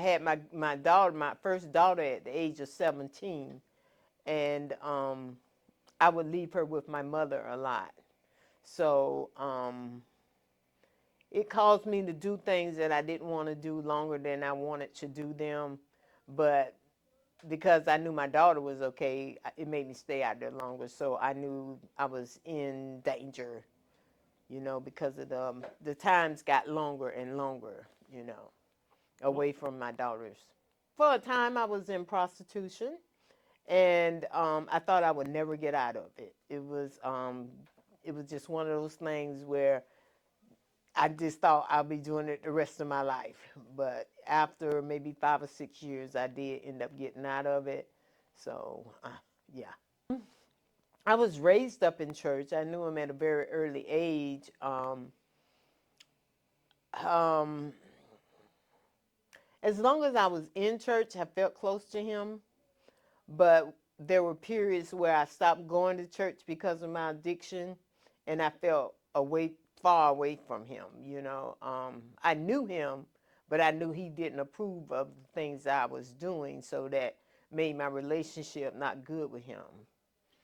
had my daughter, my first daughter, at the age of 17, and I would leave her with my mother a lot. So it caused me to do things that I didn't want to do longer than I wanted to do them. But because I knew my daughter was okay, it made me stay out there longer. So I knew I was in danger, because of the times got longer and longer, away from my daughters. For a time, I was in prostitution, and I thought I would never get out of it. It was just one of those things where I just thought I'll be doing it the rest of my life. But after maybe 5 or 6 years, I did end up getting out of it. So, yeah. I was raised up in church. I knew him at a very early age. Um, as long as I was in church, I felt close to him. But there were periods where I stopped going to church because of my addiction, and I felt far away from him. I knew him, but I knew he didn't approve of the things I was doing, so that made my relationship not good with him.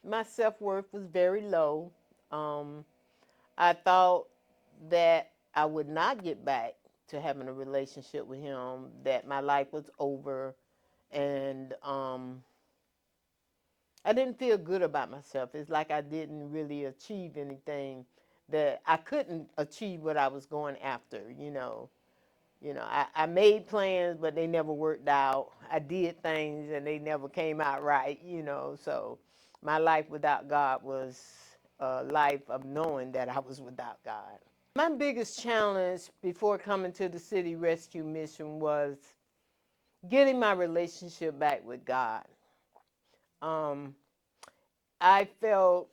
My self-worth was very low. Um, I thought that I would not get back to having a relationship with him, that my life was over, and I didn't feel good about myself. It's like I didn't really achieve anything, that I couldn't achieve what I was going after. I made plans, but they never worked out. I did things and they never came out right. So my life without God was a life of knowing that I was without God. My biggest challenge before coming to the City Rescue Mission was getting my relationship back with God. Um, I felt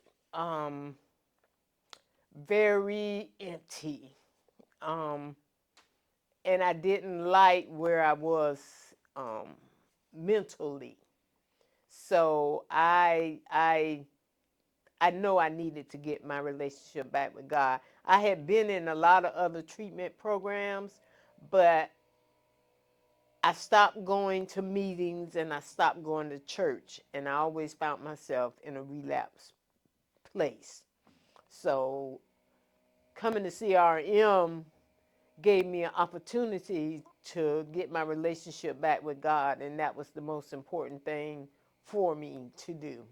very empty, um, and I didn't like where I was um, mentally. So I know I needed to get my relationship back with God. I had been in a lot of other treatment programs, but I stopped going to meetings and I stopped going to church, and I always found myself in a relapse place. So coming to CRM gave me an opportunity to get my relationship back with God, and that was the most important thing for me to do.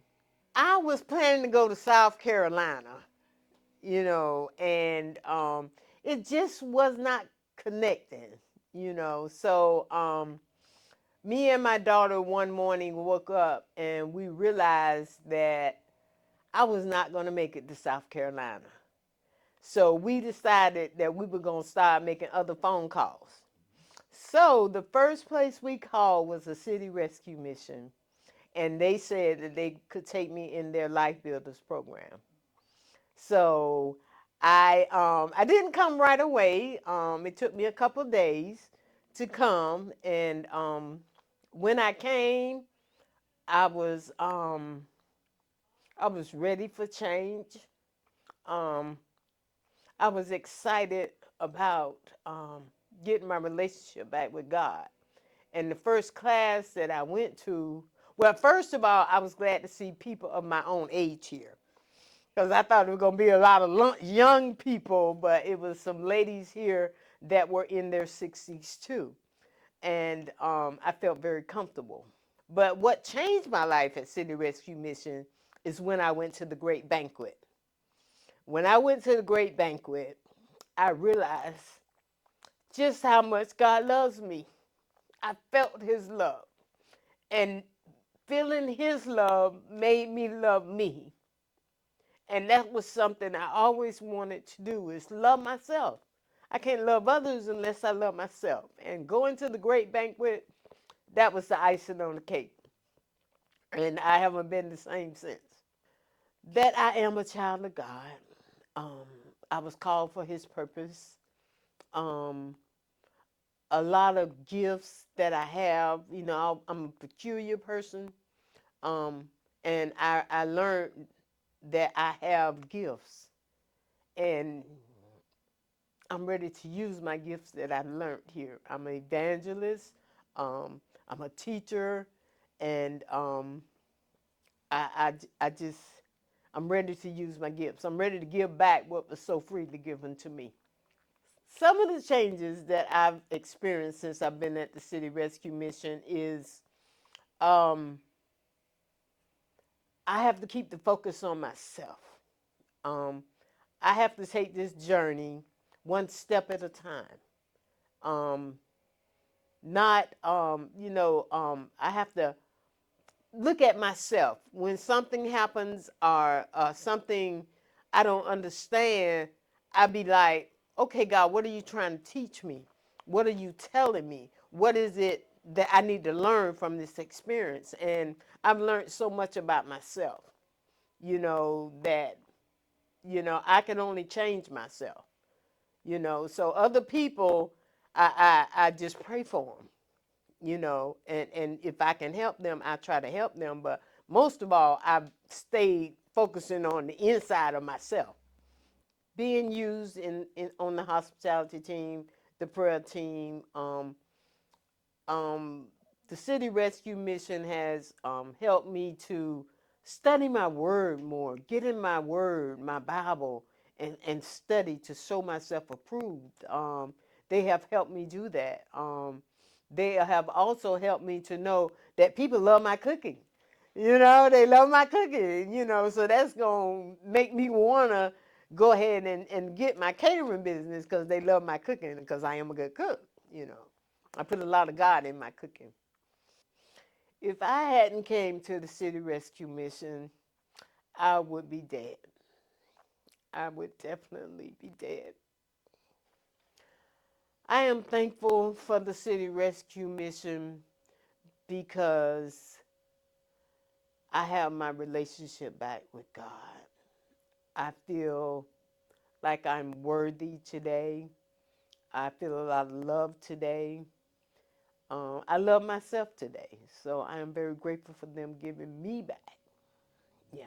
I was planning to go to South Carolina, and it just was not connecting. So me and my daughter one morning woke up and we realized that I was not going to make it to South Carolina. So we decided that we were going to start making other phone calls. So the first place we called was a City Rescue Mission, and they said that they could take me in their Life Builders program. So I didn't come right away. It took me a couple of days to come, and when I came, I was um, I was ready for change. Um, I was excited about getting my relationship back with God. And the first class that I went to, well, first of all, I was glad to see people of my own age here, because I thought it was going to be a lot of young people, but it was some ladies here that were in their 60s too. And I felt very comfortable. But what changed my life at City Rescue Mission is when I went to the Great Banquet. When I went to the Great Banquet, I realized just how much God loves me. I felt his love. And feeling his love made me love me. And that was something I always wanted to do, is love myself. I can't love others unless I love myself. And going to the Great Banquet, that was the icing on the cake. And I haven't been the same since. That I am a child of God. Um, I was called for his purpose. Um, a lot of gifts that I have, I'm a peculiar person. Um, and I learned that I have gifts. And I'm ready to use my gifts that I've learned here. I'm an evangelist. I'm a teacher, and I just, I'm ready to use my gifts. I'm ready to give back what was so freely given to me. Some of the changes that I've experienced since I've been at the City Rescue Mission is um, I have to keep the focus on myself. Um, I have to take this journey one step at a time. Um, not, I have to look at myself when something happens or something I don't understand. I be like, okay, God, what are you trying to teach me? What are you telling me? What is it that I need to learn from this experience? And I've learned so much about myself, that, I can only change myself, so other people, I just pray for them, and if I can help them, I try to help them. But most of all, I've stayed focusing on the inside of myself, being used in on the hospitality team, the prayer team. Um, the City Rescue Mission has helped me to study my word more, get in my word, my Bible, and study to show myself approved. They have helped me do that. They have also helped me to know that people love my cooking. They love my cooking, so that's going to make me want to go ahead and get my catering business because they love my cooking because I am a good cook, you know. I put a lot of God in my cooking. If I hadn't came to the City Rescue Mission, I would be dead. I would definitely be dead. I am thankful for the City Rescue Mission because I have my relationship back with God. I feel like I'm worthy today. I feel a lot of love today. I love myself today. So I am very grateful for them giving me back. Yeah.